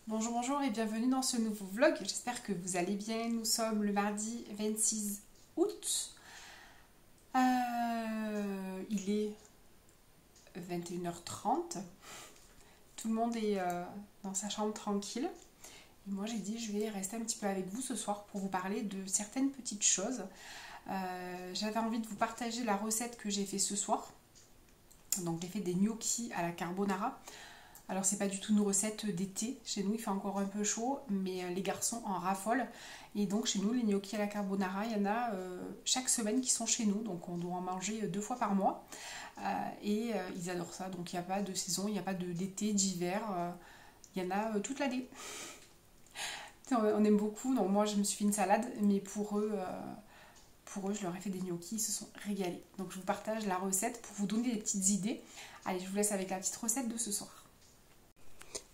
Bonjour, bonjour et bienvenue dans ce nouveau vlog. J'espère que vous allez bien. Nous sommes le mardi 26 août. Il est 21h30. Tout le monde est dans sa chambre tranquille. Et moi j'ai dit je vais rester un petit peu avec vous ce soir pour vous parler de certaines petites choses. J'avais envie de vous partager la recette que j'ai fait ce soir. Donc j'ai fait des gnocchis à la carbonara. Alors c'est pas du tout une recette d'été, chez nous il fait encore un peu chaud, mais les garçons en raffolent. Et donc chez nous les gnocchis à la carbonara, il y en a chaque semaine qui sont chez nous, donc on doit en manger 2 fois par mois. Ils adorent ça, donc il n'y a pas de saison, il n'y a pas d'été, d'hiver, il y en a toute l'année. On aime beaucoup, donc moi je me suis fait une salade, mais pour eux je leur ai fait des gnocchis, ils se sont régalés. Donc je vous partage la recette pour vous donner des petites idées. Allez, je vous laisse avec la petite recette de ce soir.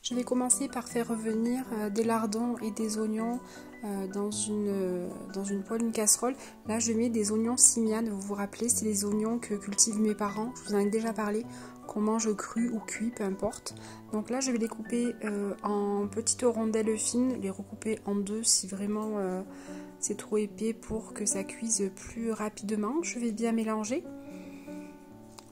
Je vais commencer par faire revenir des lardons et des oignons dans une poêle, une casserole. Là, je mets des oignons Simiane. Vous vous rappelez, c'est les oignons que cultivent mes parents. Je vous en ai déjà parlé, qu'on mange cru ou cuit, peu importe. Donc là, je vais les couper en petites rondelles fines, les recouper en deux si vraiment c'est trop épais pour que ça cuise plus rapidement. Je vais bien mélanger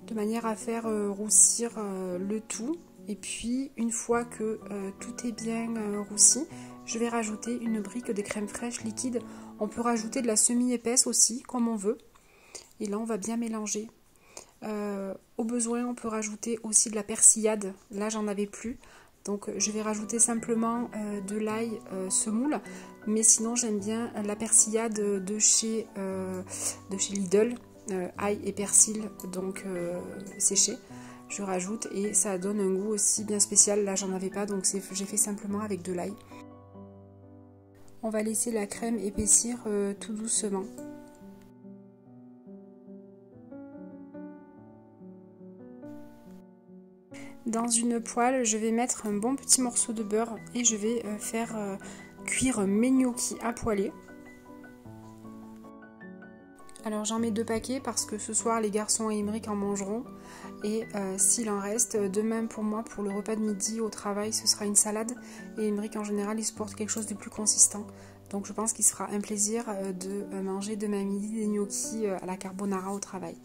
de manière à faire roussir le tout. Et puis, une fois que tout est bien roussi, je vais rajouter une brique de crème fraîche liquide. On peut rajouter de la semi-épaisse aussi, comme on veut. Et là, on va bien mélanger. Au besoin, on peut rajouter aussi de la persillade. Là, j'en avais plus. Donc, je vais rajouter simplement de l'ail semoule. Mais sinon, j'aime bien la persillade de chez Lidl. Ail et persil, donc séché. Je rajoute et ça donne un goût aussi bien spécial. Là j'en avais pas, donc j'ai fait simplement avec de l'ail. On va laisser la crème épaissir tout doucement. Dans une poêle, je vais mettre un bon petit morceau de beurre et je vais faire cuire mes gnocchis à poêler. Alors j'en mets 2 paquets parce que ce soir les garçons et Émeric en mangeront. Et s'il en reste, demain pour moi, pour le repas de midi au travail, ce sera une salade. Et Émeric en général, il supporte quelque chose de plus consistant. Donc je pense qu'il se fera un plaisir de manger demain midi des gnocchis à la carbonara au travail.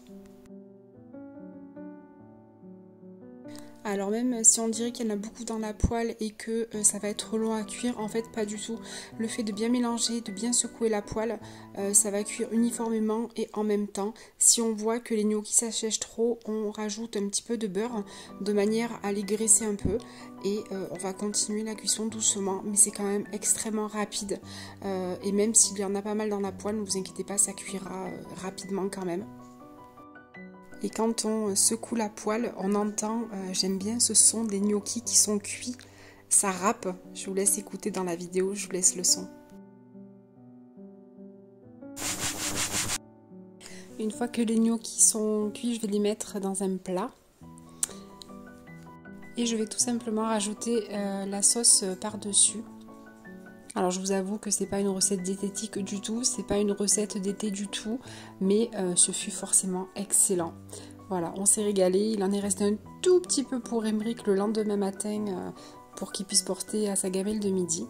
Alors même si on dirait qu'il y en a beaucoup dans la poêle et que ça va être long à cuire, en fait pas du tout. Le fait de bien mélanger, de bien secouer la poêle, ça va cuire uniformément et en même temps. Si on voit que les gnocchis s'assèchent trop, on rajoute un petit peu de beurre de manière à les graisser un peu. Et on va continuer la cuisson doucement, mais c'est quand même extrêmement rapide. Et même s'il y en a pas mal dans la poêle, ne vous inquiétez pas, ça cuira rapidement quand même. Et quand on secoue la poêle, on entend, j'aime bien ce son des gnocchis qui sont cuits. Ça râpe. Je vous laisse écouter dans la vidéo, je vous laisse le son. Une fois que les gnocchis sont cuits, je vais les mettre dans un plat. Et je vais tout simplement rajouter la sauce par-dessus. Alors je vous avoue que c'est pas une recette diététique du tout, c'est pas une recette d'été du tout, mais ce fut forcément excellent. Voilà, on s'est régalé, il en est resté un tout petit peu pour Émeric le lendemain matin pour qu'il puisse porter à sa gamelle de midi.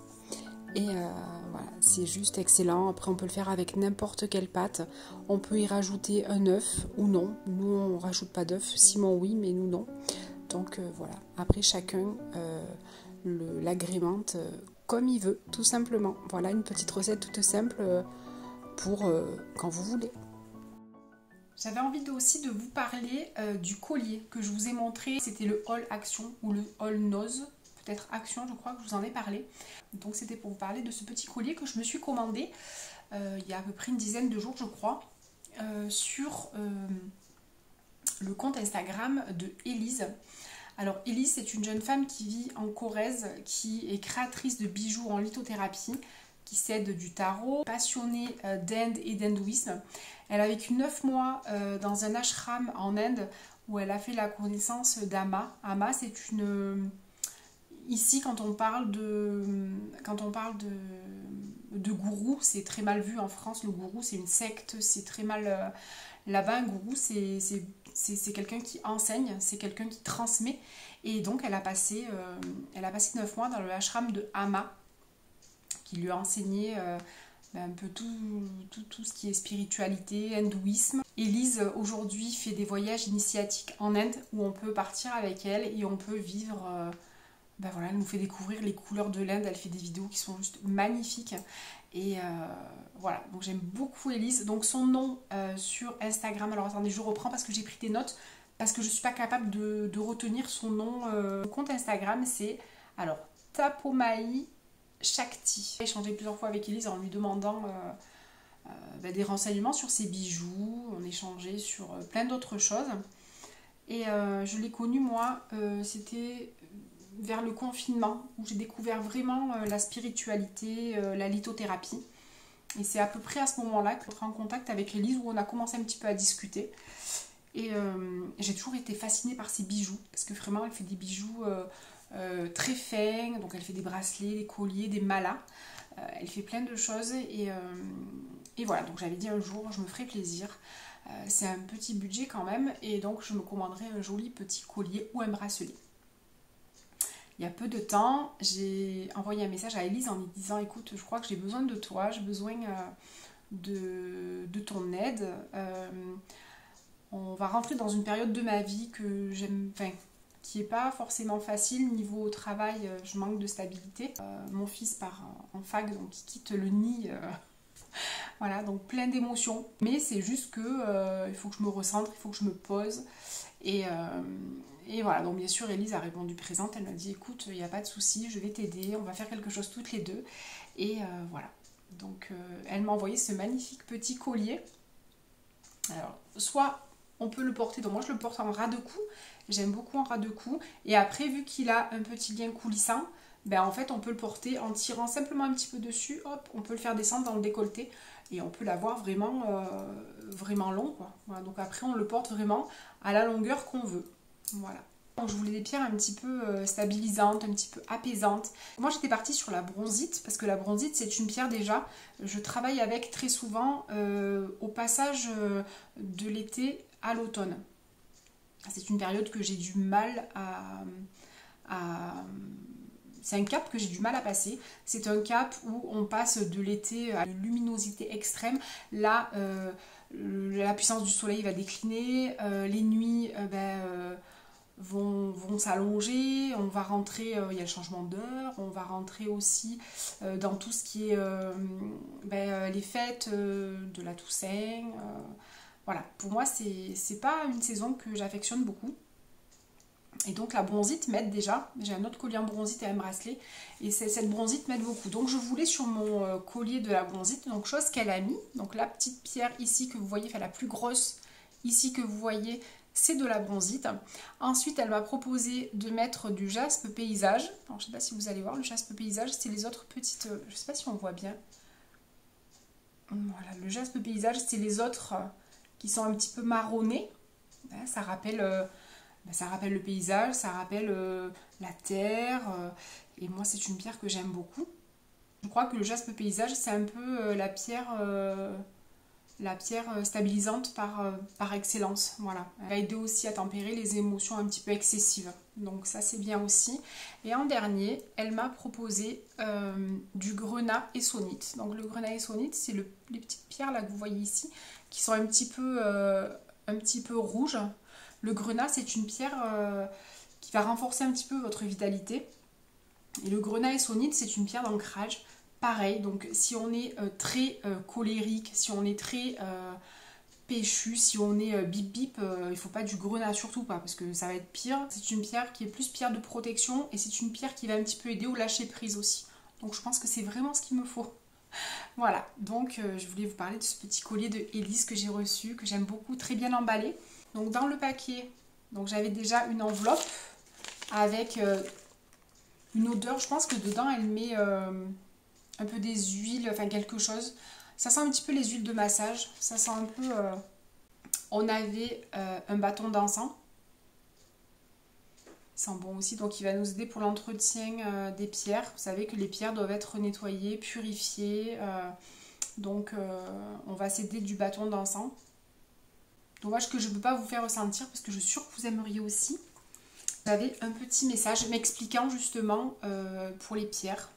Et voilà, c'est juste excellent. Après on peut le faire avec n'importe quelle pâte, on peut y rajouter un œuf ou non. Nous on rajoute pas d'œuf, Simon oui mais nous non. Donc voilà, après chacun l'agrémente comme il veut, tout simplement. Voilà une petite recette toute simple pour quand vous voulez. J'avais envie aussi de vous parler du collier que je vous ai montré. C'était le Haul Action ou le Haul Nose, peut-être Action, je crois que je vous en ai parlé. Donc c'était pour vous parler de ce petit collier que je me suis commandé il y a à peu près une dizaine de jours, je crois, sur le compte Instagram de Élise. Alors Élise, c'est une jeune femme qui vit en Corrèze, qui est créatrice de bijoux en lithothérapie, qui s'aide du tarot, passionnée d'Inde et d'hindouisme. Elle a vécu 9 mois dans un ashram en Inde où elle a fait la connaissance d'Ama. Ama, c'est une... Ici, quand on parle de gourou, c'est très mal vu en France. Le gourou, c'est une secte, c'est très mal... Là-bas, un gourou, c'est quelqu'un qui enseigne, c'est quelqu'un qui transmet. Et donc elle a passé 9 mois dans le ashram de Ama, qui lui a enseigné un peu tout ce qui est spiritualité, hindouisme. Élise aujourd'hui fait des voyages initiatiques en Inde où on peut partir avec elle et on peut vivre... voilà, elle nous fait découvrir les couleurs de l'Inde, elle fait des vidéos qui sont juste magnifiques. Et voilà, donc j'aime beaucoup Élise. Donc son nom sur Instagram, alors attendez, je reprends parce que j'ai pris des notes, parce que je ne suis pas capable de retenir son nom. Son compte Instagram, c'est alors Tapomai Shakti. J'ai échangé plusieurs fois avec Élise en lui demandant des renseignements sur ses bijoux, on échangeait sur plein d'autres choses. Et je l'ai connue, moi, c'était vers le confinement, où j'ai découvert vraiment la spiritualité, la lithothérapie. Et c'est à peu près à ce moment-là que je suis en contact avec Élise, où on a commencé un petit peu à discuter. Et j'ai toujours été fascinée par ses bijoux, parce que vraiment, elle fait des bijoux très fins. Donc elle fait des bracelets, des colliers, des malas. Elle fait plein de choses. Et voilà, donc j'avais dit un jour, je me ferai plaisir. C'est un petit budget quand même, et donc je me commanderai un joli petit collier ou un bracelet. Il y a peu de temps, j'ai envoyé un message à Élise en lui disant: écoute, je crois que j'ai besoin de toi, j'ai besoin de ton aide. On va rentrer dans une période de ma vie que j'aime, enfin, qui n'est pas forcément facile. Niveau travail, je manque de stabilité. Mon fils part en fac, donc il quitte le nid. Voilà, donc plein d'émotions. Mais c'est juste que il faut que je me recentre, il faut que je me pose. Et voilà, donc bien sûr, Élise a répondu présente. Elle m'a dit: écoute, il n'y a pas de souci, je vais t'aider, on va faire quelque chose toutes les deux. Et voilà. Donc elle m'a envoyé ce magnifique petit collier. Alors, soit on peut le porter, donc moi je le porte en ras de cou. J'aime beaucoup en ras de cou. Et après, vu qu'il a un petit lien coulissant, en fait on peut le porter en tirant simplement un petit peu dessus. Hop, on peut le faire descendre dans le décolleté. Et on peut l'avoir vraiment, vraiment long, quoi. Voilà, donc après on le porte vraiment à la longueur qu'on veut. Voilà. Donc je voulais des pierres un petit peu stabilisantes, un petit peu apaisantes. Moi j'étais partie sur la bronzite, parce que la bronzite c'est une pierre déjà, je travaille avec très souvent au passage de l'été à l'automne. C'est une période que j'ai du mal c'est un cap que j'ai du mal à passer. C'est un cap où on passe de l'été à une luminosité extrême. Là, la puissance du soleil va décliner, les nuits vont s'allonger, on va rentrer, il y a le changement d'heure, on va rentrer aussi dans tout ce qui est les fêtes de la Toussaint. Voilà, pour moi, c'est pas une saison que j'affectionne beaucoup. Et donc la bronzite m'aide déjà. J'ai un autre collier en bronzite et un bracelet. Et cette bronzite m'aide beaucoup. Donc je voulais sur mon collier de la bronzite, donc chose qu'elle a mis. Donc la petite pierre ici que vous voyez, enfin la plus grosse ici que vous voyez, c'est de la bronzite. Ensuite, elle m'a proposé de mettre du jaspe paysage. Alors je ne sais pas si vous allez voir, le jaspe paysage, c'est les autres petites... je ne sais pas si on voit bien. Voilà, le jaspe paysage, c'est les autres qui sont un petit peu marronnés. Ça rappelle le paysage, ça rappelle la terre. Et moi, c'est une pierre que j'aime beaucoup. Je crois que le jaspe paysage, c'est un peu la pierre stabilisante par excellence. Voilà. Elle va aider aussi à tempérer les émotions un petit peu excessives. Donc ça, c'est bien aussi. Et en dernier, elle m'a proposé du grenat essonite. Donc le grenat essonite, c'est les petites pierres là que vous voyez ici, qui sont un petit peu rouges. Le grenat, c'est une pierre qui va renforcer un petit peu votre vitalité. Et le grenat essonite, c'est une pierre d'ancrage. Pareil, donc si on est très colérique, si on est très péchu, si on est bip bip, il ne faut pas du grenat, surtout pas, parce que ça va être pire. C'est une pierre qui est plus pierre de protection et c'est une pierre qui va un petit peu aider au lâcher prise aussi. Donc je pense que c'est vraiment ce qu'il me faut. Voilà, donc je voulais vous parler de ce petit collier de Élise que j'ai reçu, que j'aime beaucoup, très bien emballé. Donc dans le paquet, donc j'avais déjà une enveloppe avec une odeur. Je pense que dedans elle met un peu des huiles, enfin quelque chose. Ça sent un petit peu les huiles de massage. Ça sent un peu... On avait un bâton d'encens. Il sent bon aussi, donc il va nous aider pour l'entretien des pierres. Vous savez que les pierres doivent être nettoyées, purifiées. Donc on va s'aider du bâton d'encens. Dommage que je ne peux pas vous faire ressentir parce que je suis sûre que vous aimeriez aussi. J'avais un petit message m'expliquant justement pour les pierres.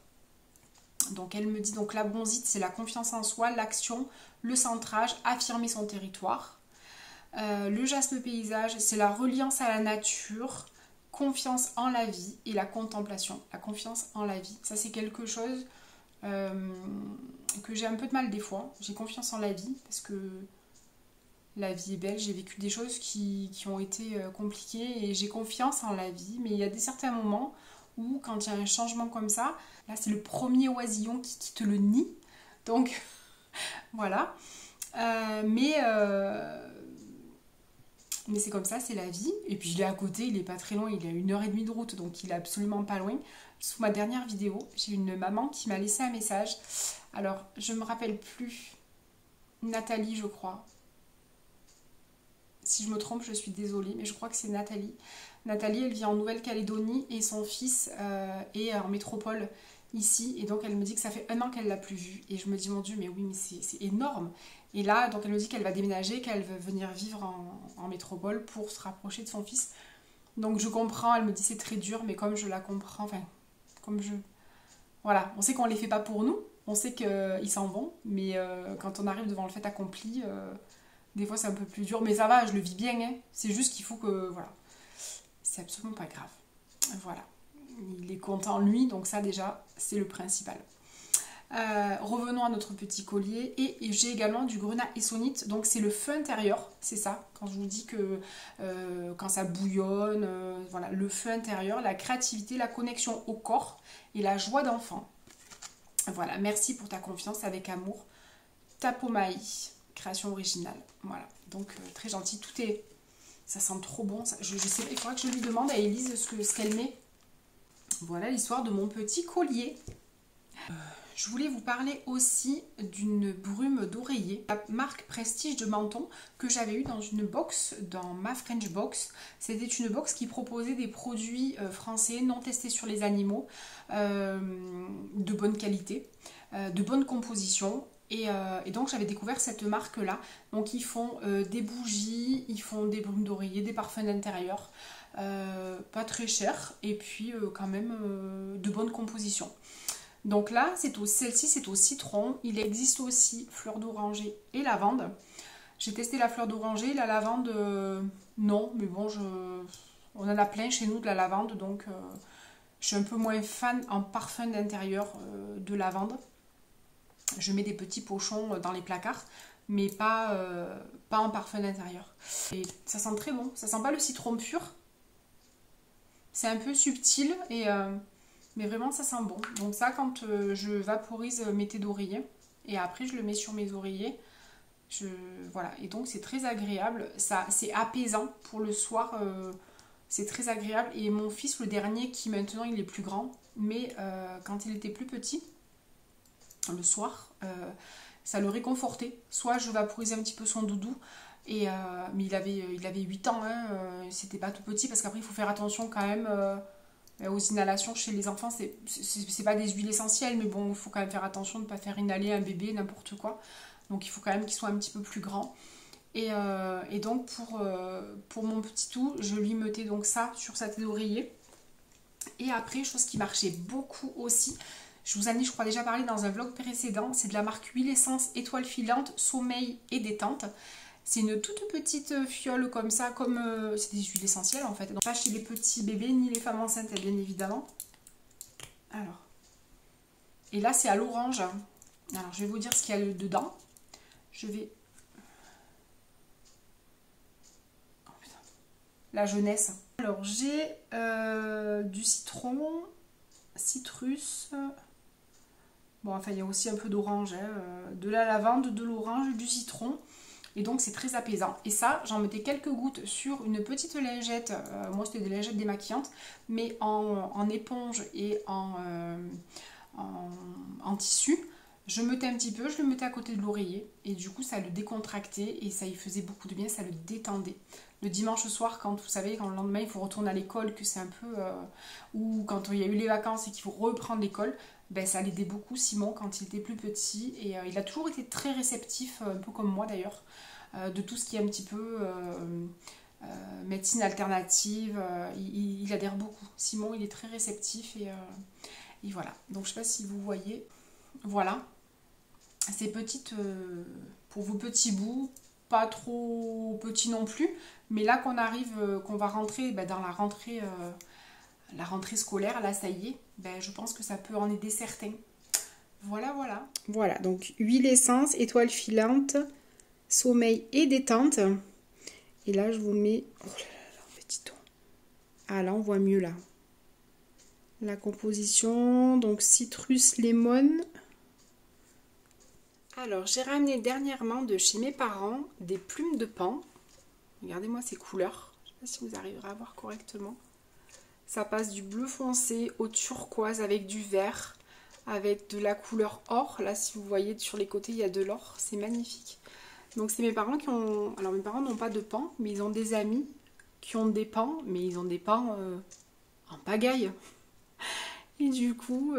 Donc elle me dit, donc la bronzite c'est la confiance en soi, l'action, le centrage, affirmer son territoire. Le jaspe paysage c'est la reliance à la nature, confiance en la vie et la contemplation. La confiance en la vie, ça c'est quelque chose que j'ai un peu de mal des fois. J'ai confiance en la vie parce que la vie est belle, j'ai vécu des choses qui ont été compliquées et j'ai confiance en la vie, mais il y a des certains moments où quand il y a un changement comme ça, là c'est le premier oisillon qui te le nie, donc voilà. Mais c'est comme ça, c'est la vie. Et puis il est à côté, il est pas très loin, il est à 1h30 de route, donc il est absolument pas loin. Sous ma dernière vidéo, j'ai une maman qui m'a laissé un message. Alors, je me rappelle plus, Nathalie je crois. Si je me trompe, je suis désolée, mais je crois que c'est Nathalie. Nathalie, elle vit en Nouvelle-Calédonie et son fils est en métropole ici. Et donc, elle me dit que ça fait 1 an qu'elle l'a plus vu. Et je me dis, mon Dieu, mais oui, mais c'est énorme. Et là, donc, elle me dit qu'elle va déménager, qu'elle veut venir vivre en métropole pour se rapprocher de son fils. Donc, je comprends. Elle me dit, c'est très dur, mais comme je la comprends, enfin, comme je... Voilà, on sait qu'on ne les fait pas pour nous. On sait qu'ils s'en vont. Mais quand on arrive devant le fait accompli... Des fois, c'est un peu plus dur, mais ça va, je le vis bien. Hein. C'est juste qu'il faut que... Voilà. C'est absolument pas grave. Voilà. Il est content, lui, donc ça, déjà, c'est le principal. Revenons à notre petit collier. Et j'ai également du grenat essonite. Donc, c'est le feu intérieur. C'est ça. Quand je vous dis que... quand ça bouillonne, voilà, le feu intérieur, la créativité, la connexion au corps et la joie d'enfant. Voilà. Merci pour ta confiance avec amour. Tapomaï. Création originale, voilà, donc très gentil, tout est, ça sent trop bon, ça. Je sais, il faudra que je lui demande à Elise ce qu'elle met. Voilà l'histoire de mon petit collier. Je voulais vous parler aussi d'une brume d'oreiller, la marque Prestige de Menton que j'avais eu dans une box, dans ma French Box. C'était une box qui proposait des produits français non testés sur les animaux, de bonne qualité, de bonne composition. Et donc j'avais découvert cette marque là. Donc ils font des bougies, ils font des brumes d'oreiller, des parfums d'intérieur, pas très cher et puis quand même de bonne composition. Donc là celle-ci c'est au citron, il existe aussi fleur d'oranger et lavande. J'ai testé la fleur d'oranger, la lavande non, mais bon on en a plein chez nous de la lavande, donc je suis un peu moins fan en parfum d'intérieur de lavande. Je mets des petits pochons dans les placards, mais pas en parfum d'intérieur. Et ça sent très bon. Ça sent pas le citron pur. C'est un peu subtil, mais vraiment ça sent bon. Donc ça, quand je vaporise mes thés d'oreiller, et après je le mets sur mes oreillers, voilà. Et donc c'est très agréable. C'est apaisant pour le soir. C'est très agréable. Et mon fils, le dernier, qui maintenant il est plus grand, mais quand il était plus petit, le soir, ça le réconfortait. Soit je vaporisais un petit peu son doudou, mais il avait 8 ans, hein, c'était pas tout petit, parce qu'après il faut faire attention quand même aux inhalations chez les enfants. C'est pas des huiles essentielles, mais bon, il faut quand même faire attention de ne pas faire inhaler un bébé, n'importe quoi. Donc il faut quand même qu'il soit un petit peu plus grand. Et donc pour mon petit tout, je lui mettais donc ça sur sa tête d'oreiller. Et après, chose qui marchait beaucoup aussi, je vous en ai, je crois, déjà parlé dans un vlog précédent, c'est de la marque Huile Essence Étoile Filante, Sommeil et Détente. C'est une toute petite fiole comme ça, c'est des huiles essentielles en fait. Donc pas chez les petits bébés ni les femmes enceintes, bien évidemment. Alors, et là c'est à l'orange. Alors je vais vous dire ce qu'il y a dedans. Je vais... Oh, putain. La jeunesse. Alors j'ai du citron, citrus... Bon, enfin, il y a aussi un peu d'orange, hein, de la lavande, de l'orange, du citron. Et donc, c'est très apaisant. Et ça, j'en mettais quelques gouttes sur une petite lingette. Moi, c'était des lingettes démaquillantes, mais en éponge et en tissu. Je mettais un petit peu, je le mettais à côté de l'oreiller. Et du coup, ça le décontractait et ça y faisait beaucoup de bien, ça le détendait. Le dimanche soir, quand vous savez, quand le lendemain, il faut retourner à l'école, que c'est un peu... ou quand il y a eu les vacances et qu'il faut reprendre l'école... Ben, ça l'aidait beaucoup Simon quand il était plus petit et il a toujours été très réceptif, un peu comme moi d'ailleurs, de tout ce qui est un petit peu médecine alternative, il adhère beaucoup. Simon, il est très réceptif et voilà. Donc je sais pas si vous voyez, voilà, ces petites, pour vos petits bouts, pas trop petits non plus, mais là qu'on arrive, qu'on va rentrer dans la rentrée scolaire, là ça y est, je pense que ça peut en aider certains. Voilà, voilà. Voilà, donc huile essence, étoile filante, sommeil et détente. Et là, je vous mets... Oh là là, petit ton. Ah, là, on voit mieux, là. La composition, donc citrus, lemon. Alors, j'ai ramené dernièrement de chez mes parents des plumes de paon. Regardez-moi ces couleurs. Je ne sais pas si vous arriverez à voir correctement. Ça passe du bleu foncé au turquoise avec du vert, avec de la couleur or. Là, si vous voyez, sur les côtés, il y a de l'or. C'est magnifique. Donc, c'est mes parents qui ont... Alors, mes parents n'ont pas de paon, mais ils ont des amis qui ont des paons, mais ils ont des paons en pagaille. Et du coup,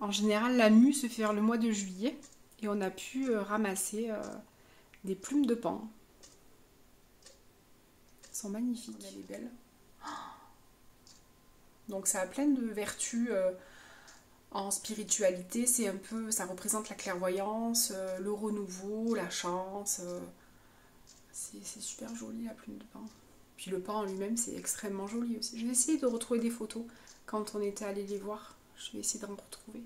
en général, la mue se fait vers le mois de juillet. Et on a pu ramasser des plumes de paon. Elles sont magnifiques. Elle est belle. Donc ça a plein de vertus en spiritualité. C'est un peu, ça représente la clairvoyance, le renouveau, la chance. C'est super joli la plume de paon. Puis le paon en lui-même, c'est extrêmement joli aussi. Je vais essayer de retrouver des photos quand on était allé les voir. Je vais essayer d'en retrouver.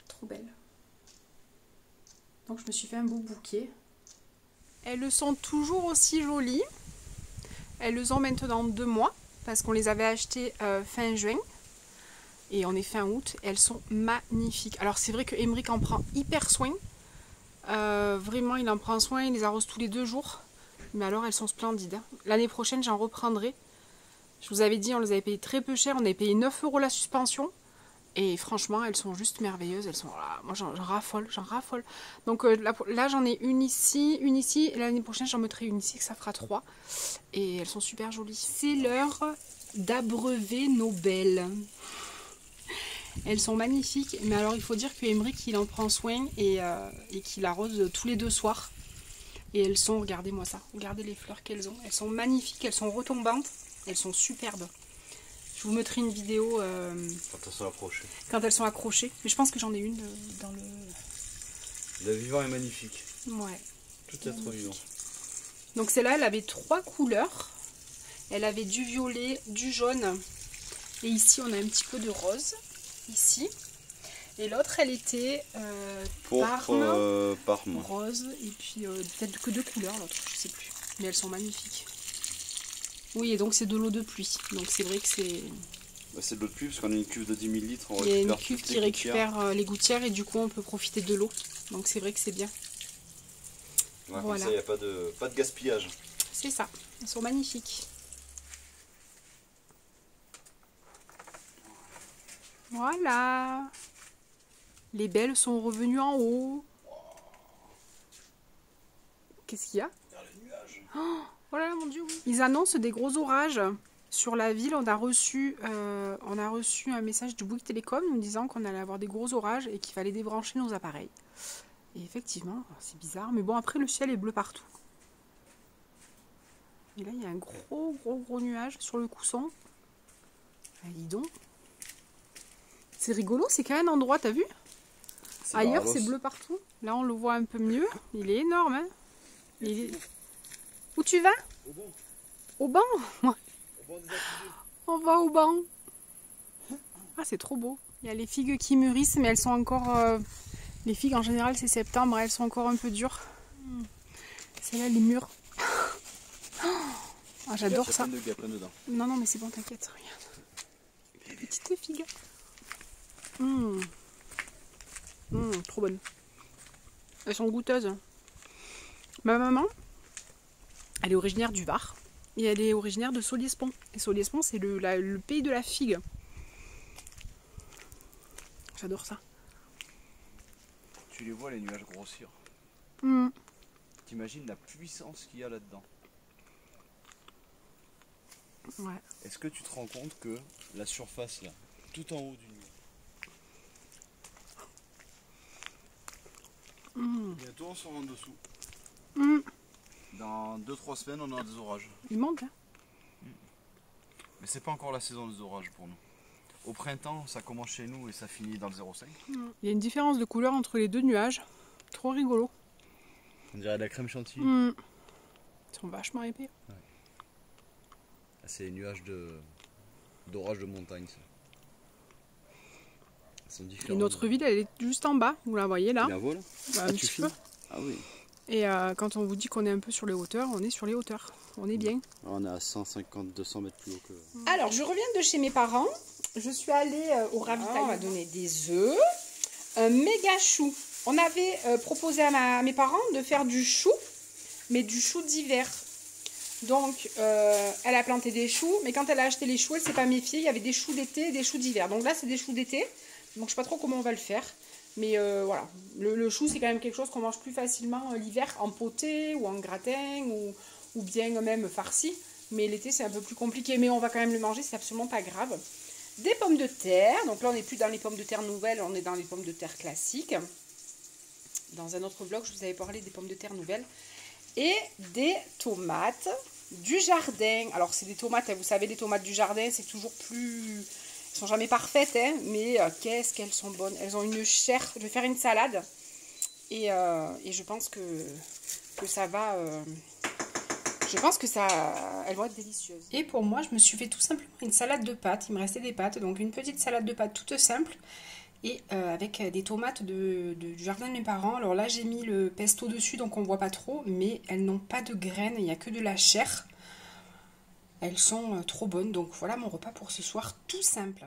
Trop belle. Donc je me suis fait un beau bouquet. Elles sont toujours aussi jolies. Elles ont maintenant 2 mois parce qu'on les avait achetées fin juin et on est fin août. Elles sont magnifiques. Alors c'est vrai que Emeric en prend hyper soin. Vraiment il en prend soin, il les arrose tous les 2 jours. Mais alors elles sont splendides. Hein. L'année prochaine j'en reprendrai. Je vous avais dit on les avait payées très peu cher. On avait payé 9 € la suspension. Et franchement, elles sont juste merveilleuses. Elles sont là. Moi, j'en raffole, j'en raffole. Donc là, j'en ai une ici, et l'année prochaine, j'en mettrai une ici, que ça fera 3. Et elles sont super jolies. C'est l'heure d'abreuver nos belles. Elles sont magnifiques. Mais alors, il faut dire que Emeric, il en prend soin et qu'il arrose tous les 2 soirs. Et elles sont, regardez-moi ça. Regardez les fleurs qu'elles ont. Elles sont magnifiques, elles sont retombantes. Elles sont superbes. Je vous mettrai une vidéo quand elles sont accrochées. Quand elles sont accrochées. Mais je pense que j'en ai une dans le... Le vivant est magnifique. Ouais. Tout être vivant. Donc celle-là, elle avait 3 couleurs. Elle avait du violet, du jaune. Et ici, on a un petit peu de rose. Ici. Et l'autre, elle était parme. Rose. Et puis peut-être que 2 couleurs, l'autre. Je sais plus. Mais elles sont magnifiques. Oui, et donc c'est de l'eau de pluie. Donc c'est vrai que c'est... C'est de l'eau de pluie parce qu'on a une cuve de 10 000 litres. Il y a une cuve qui récupère les gouttières et du coup on peut profiter de l'eau. Donc c'est vrai que c'est bien. Ouais, voilà. Comme ça, il n'y a pas de gaspillage. C'est ça. Elles sont magnifiques. Voilà. Les belles sont revenues en haut. Qu'est-ce qu'il y a? Les nuages. Oh là là, mon Dieu, oui. Ils annoncent des gros orages sur la ville. On a reçu un message du Bouygues Télécom nous disant qu'on allait avoir des gros orages et qu'il fallait débrancher nos appareils. Et effectivement, c'est bizarre. Mais bon, après, le ciel est bleu partout. Et là, il y a un gros nuage sur le cousson. Ah, dis donc. C'est rigolo, c'est quand même un endroit, t'as vu? Ailleurs, c'est bleu partout. Là, on le voit un peu mieux. Il est énorme, hein. Où tu vas? Au banc. Au banc? On va au banc. Ah, c'est trop beau. Il y a les figues qui mûrissent, mais elles sont encore... Les figues, en général, c'est septembre. Elles sont encore un peu dures. Celle-là, les mûres. Ah, j'adore ça. Il y a plein dedans. Non, mais c'est bon, t'inquiète. Regarde. Petite figue. Trop bonne. Elles sont goûteuses. Ma maman, elle est originaire du Var. Et elle est originaire de Soliespont. Et Soliespont, c'est le pays de la figue. J'adore ça. Tu les vois, les nuages grossir. T'imagines la puissance qu'il y a là-dedans. Ouais. Est-ce que tu te rends compte que la surface, là, tout en haut du nuage, bientôt on sera en dessous. Dans 2-3 semaines, on aura des orages. Il manque, hein. Mais c'est pas encore la saison des orages pour nous. Au printemps, ça commence chez nous et ça finit dans le 0,5. Il y a une différence de couleur entre les deux nuages. Trop rigolo. On dirait de la crème chantilly. Ils sont vachement épais. Ouais. C'est les nuages d'orage de montagne. Ça. Ils sont différents. Et notre ville, elle est juste en bas. Vous la voyez là? Tu la vois là? Un petit peu. Ah oui. Et quand on vous dit qu'on est un peu sur les hauteurs, on est sur les hauteurs. On est bien. On est à 150-200 mètres plus haut que... Alors, je reviens de chez mes parents. Je suis allée au ravitaillement. On m'a donné des œufs. Un méga chou. On avait proposé à mes parents de faire du chou, mais du chou d'hiver. Donc, elle a planté des choux, mais quand elle a acheté les choux, elle ne s'est pas méfiée. Il y avait des choux d'été et des choux d'hiver. Donc là, c'est des choux d'été. Donc, je ne sais pas trop comment on va le faire. Mais voilà, le chou, c'est quand même quelque chose qu'on mange plus facilement l'hiver en poté ou en gratin ou bien même farci. Mais l'été, c'est un peu plus compliqué. Mais on va quand même le manger, c'est absolument pas grave. Des pommes de terre. Donc là, on n'est plus dans les pommes de terre nouvelles, on est dans les pommes de terre classiques. Dans un autre vlog, je vous avais parlé des pommes de terre nouvelles. Et des tomates du jardin. Alors, c'est des tomates, vous savez, les tomates du jardin, c'est toujours plus... Elles sont jamais parfaites, hein, mais qu'est-ce qu'elles sont bonnes. Elles ont une chair. Je vais faire une salade. Et je pense que ça va... je pense que elles vont être délicieuses. Et pour moi, je me suis fait tout simplement une salade de pâtes. Il me restait des pâtes. Donc, une petite salade de pâtes toute simple. Et avec des tomates du jardin de mes parents. Alors là, j'ai mis le pesto dessus, donc on ne voit pas trop. Mais elles n'ont pas de graines, il n'y a que de la chair. Elles sont trop bonnes. Donc voilà mon repas pour ce soir, tout simple.